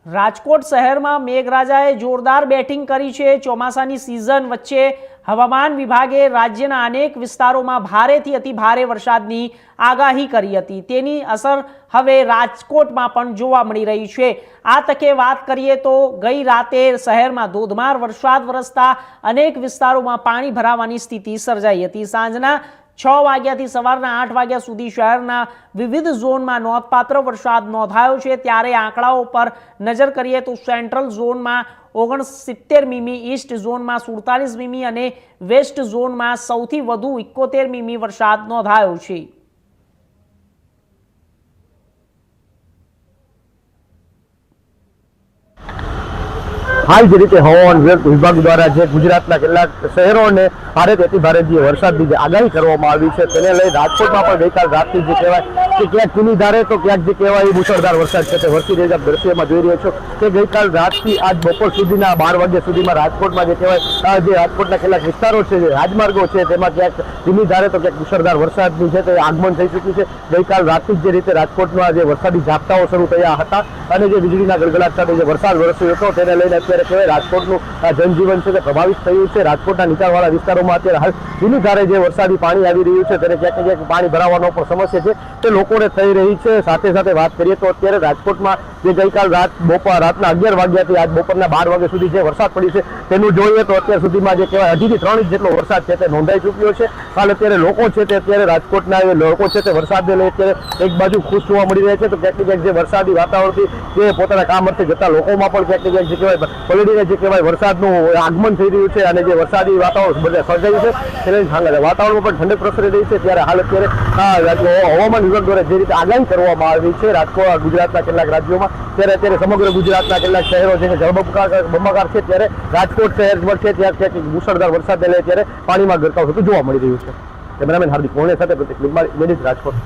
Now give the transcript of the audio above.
રાજકોટ શહેરમાં મેઘરાજાએ જોરદાર બેટિંગ કરી છે। ચોમાસાની સિઝન વચ્ચે હવામાન વિભાગે રાજ્યના અનેક વિસ્તારોમાં ભારેથી અતિ ભારે વરસાદની આગાહી કરી હતી। તેની અસર હવે રાજકોટમાં પણ જોવા મળી રહી છે। આ તકે વાત કરીએ તો ગઈ રાતે શહેરમાં ધોધમાર વરસાદ વરસતા અનેક વિસ્તારોમાં પાણી ભરાવાની સ્થિતિ સર્જાઈ હતી। સાંજના 6 વાગ્યાથી સવારના 8 વાગ્યા સુધી શહેરના વિવિધ ઝોનમાં નોંધપાત્ર વરસાદ નોંધાયો છે। ત્યારે આંકડાઓ પર નજર કરીએ તો સેન્ટ્રલ ઝોનમાં 69 મીમી, ઈસ્ટ ઝોનમાં 47 મીમી અને વેસ્ટ ઝોનમાં સૌથી વધુ 71 મીમી વરસાદ નોંધાયો છે। हाल जी रीते हवामान विभाग द्वारा गुजरातना કેટલાક શહેરોને ભારેથી અતિ ભારે વરસાદની આગાહી કરવામાં આવી છે તેને લઈ રાજકોટમાં પણ ગઈકાલ રાતથી જે કહેવાય કે ક્યાંક ધીમી ધારે તો ક્યાંક જે કહેવાય મુશળધાર વરસાદ છે તે વરસી રહ્યો છે। દ્રશ્યમાં જોઈ રહ્યો છો કે ગઈકાલ રાતથી આજ બપોર સુધીના 12 વાગ્યા સુધીમાં રાજકોટમાં જે કહેવાય જે રાજકોટના કેટલાક વિસ્તારો છે જે રાજમાર્ગો છે તેમાં ક્યાંક ધીમી ધારે તો ક્યાંક મુશળધાર વરસાદની છે તે આગમન થઈ ચૂક્યું છે। ગઈકાલ રાતથી જે રીતે રાજકોટમાં જે વરસાદી ઝાપટાઓ શરૂ થયા હતા અને જે વીજળીના ગડગડાટ સાથે જે વરસાદ વરસ્યો હતો તેને લઈને અત્યારે કહેવાય રાજકોટનું જનજીવન છે તે પ્રભાવિત થયું છે। રાજકોટના નીચાણવાળા વિસ્તારોમાં અત્યારે હાલ ધીમી ધારે જે વરસાદી પાણી આવી રહ્યું છે તેને ક્યાંક ક્યાંક પાણી ભરાવાનો પણ સમસ્યા છે તે લોકોને થઈ રહી છે। સાથે સાથે વાત કરીએ તો અત્યારે રાજકોટમાં જે ગઈકાલ રાતના 11 વાગ્યાથી આજ બપોરના 12 વાગ્યા સુધી જે વરસાદ પડ્યો છે તેનું જોઈએ તો અત્યાર સુધીમાં જે કહેવાય 2.5 થી 3 ઇંચ જેટલો વરસાદ છે તે નોંધાઈ ચૂક્યો છે। હાલ અત્યારે લોકો છે તે અત્યારે રાજકોટના લોકો છે તે વરસાદને લઈ અત્યારે એક બાજુ ખુશ જોવા મળી રહ્યા છે તો ક્યાંક ક્યાંક જે વરસાદી વાતાવરણથી જે પોતાના કામ અર્થે જતા લોકોમાં પણ ક્યાંક ક્યાંક જે કહેવાય પલળીને જે કહેવાય વરસાદનું આગમન થઈ રહ્યું છે અને જે વરસાદી વાતાવરણ બધે સર્જાયું છે તેને વાતાવરણમાં પણ ઠંડક પ્રસરી રહી છે। ત્યારે હાલ અત્યારે હવામાન વિભાગ દ્વારા જે રીતે આગાહી કરવામાં આવી છે રાજકોટ ગુજરાતના કેટલાક રાજ્યોમાં ત્યારે સમગ્ર ગુજરાતના કેટલાક શહેરો છે જળબંબાકાર છે ત્યારે રાજકોટ શહેર પર છે ત્યાં ક્યાંક મુશળધાર વરસાદને લઈ ત્યારે પાણીમાં ગરકાવ થતું જોવા મળી રહ્યું છે। કેમેરામેન હાર્દિક મોહને સાથે પ્રતિક લીંબાણી, રાજકોટ।